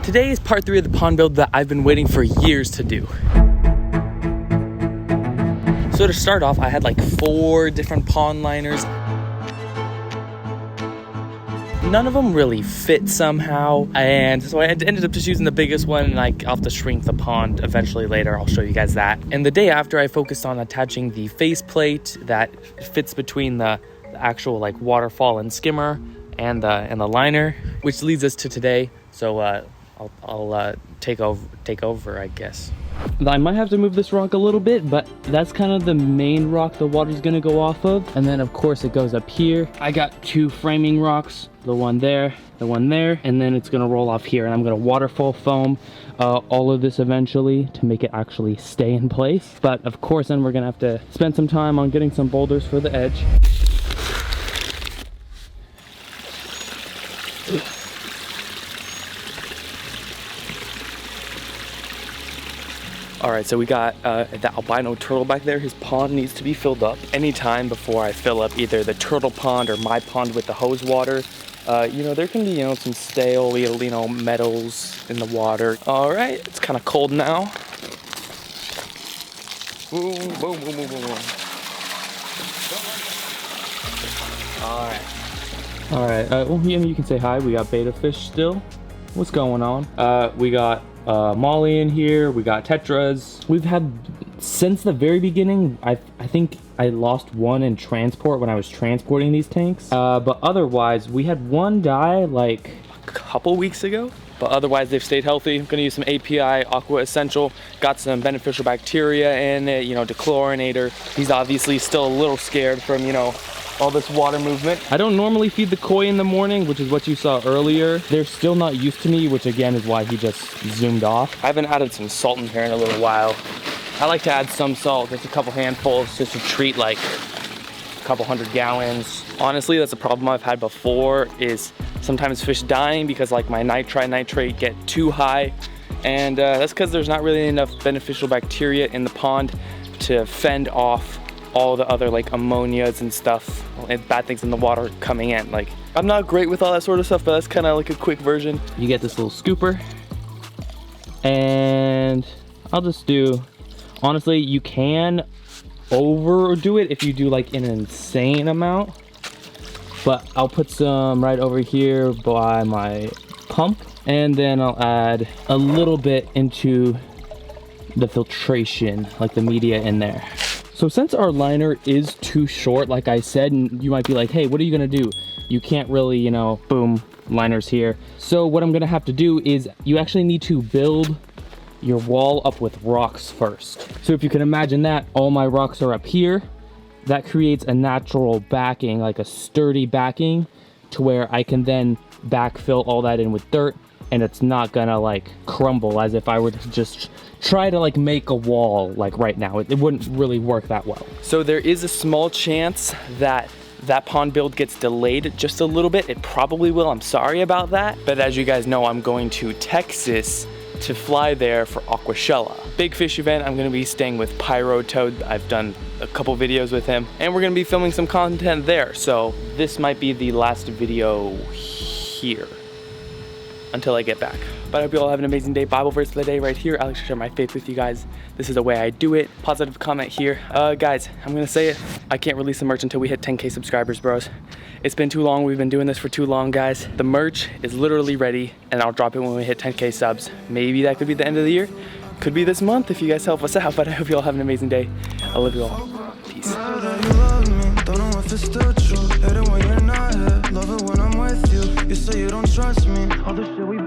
Today is part 3 of the pond build that I've been waiting for years to do. So to start off, I had like 4 different pond liners. None of them really fit somehow, and so I ended up just using the biggest one, and I'll have to shrink the pond eventually later. I'll show you guys that. And the day after, I focused on attaching the faceplate that fits between the actual like waterfall and skimmer and the liner, which leads us to today. So I'll take over, I guess. I might have to move this rock a little bit, but that's kind of the main rock the water's gonna go off of. And then of course it goes up here. I got 2 framing rocks, the one there, and then it's gonna roll off here. And I'm gonna waterfall foam all of this eventually to make it actually stay in place. But of course then we're gonna have to spend some time on getting some boulders for the edge. All right, so we got the albino turtle back there. His pond needs to be filled up anytime before I fill up either the turtle pond or my pond with the hose water. You know, there can be, some stale, metals in the water. All right, it's kind of cold now. Boom, boom, boom, boom, boom, boom. All right, well, you can say hi. We got betta fish still. What's going on? We got Molly in here, we got tetras. We've had, since the very beginning, I think I lost one in transport when I was transporting these tanks. But otherwise, we had one die like a couple weeks ago. But otherwise, they've stayed healthy. I'm gonna use some API Aqua Essential. Got some beneficial bacteria in it, dechlorinator. He's obviously still a little scared from, all this water movement. I don't normally feed the koi in the morning, which is what you saw earlier. They're still not used to me, which again is why he just zoomed off. I haven't added some salt in here in a little while. I like to add some salt, just a couple handfuls, just to treat like a couple 100 gallons. Honestly, that's a problem I've had before, is sometimes fish dying because like my nitrate get too high. And that's because there's not really enough beneficial bacteria in the pond to fend off all the other like ammonias and stuff and bad things in the water coming in. Like, I'm not great with all that sort of stuff, but that's kind of like a quick version. You get this little scooper, and I'll just do, honestly, you can overdo it if you do like an insane amount, but I'll put some right over here by my pump, and then I'll add a little bit into the filtration, like the media in there. So since our liner is too short, like I said, and you might be like, hey, what are you gonna do? You can't really, boom, liner's here. So what I'm gonna have to do is you actually need to build your wall up with rocks first. So if you can imagine that, all my rocks are up here. That creates a natural backing, like a sturdy backing, to where I can then backfill all that in with dirt, and it's not gonna like crumble as if I were to just try to like make a wall like right now. It wouldn't really work that well. So there is a small chance that that pond build gets delayed just a little bit. It probably will, I'm sorry about that. But as you guys know, I'm going to Texas to fly there for Aquashella. Big fish event. I'm gonna be staying with Pyro Toad. I've done a couple videos with him, and we're gonna be filming some content there. So this might be the last video here until I get back. But I hope you all have an amazing day. Bible verse of the day right here. I like to share my faith with you guys. This is the way I do it. Positive comment here. Guys, I'm gonna say it. I can't release the merch until we hit 10K subscribers, bros. It's been too long. We've been doing this for too long, guys. The merch is literally ready, and I'll drop it when we hit 10K subs. Maybe that could be the end of the year. Could be this month if you guys help us out. But I hope you all have an amazing day. I love you all. Peace. Love it when I'm with you. You say you don't trust me. All the shit we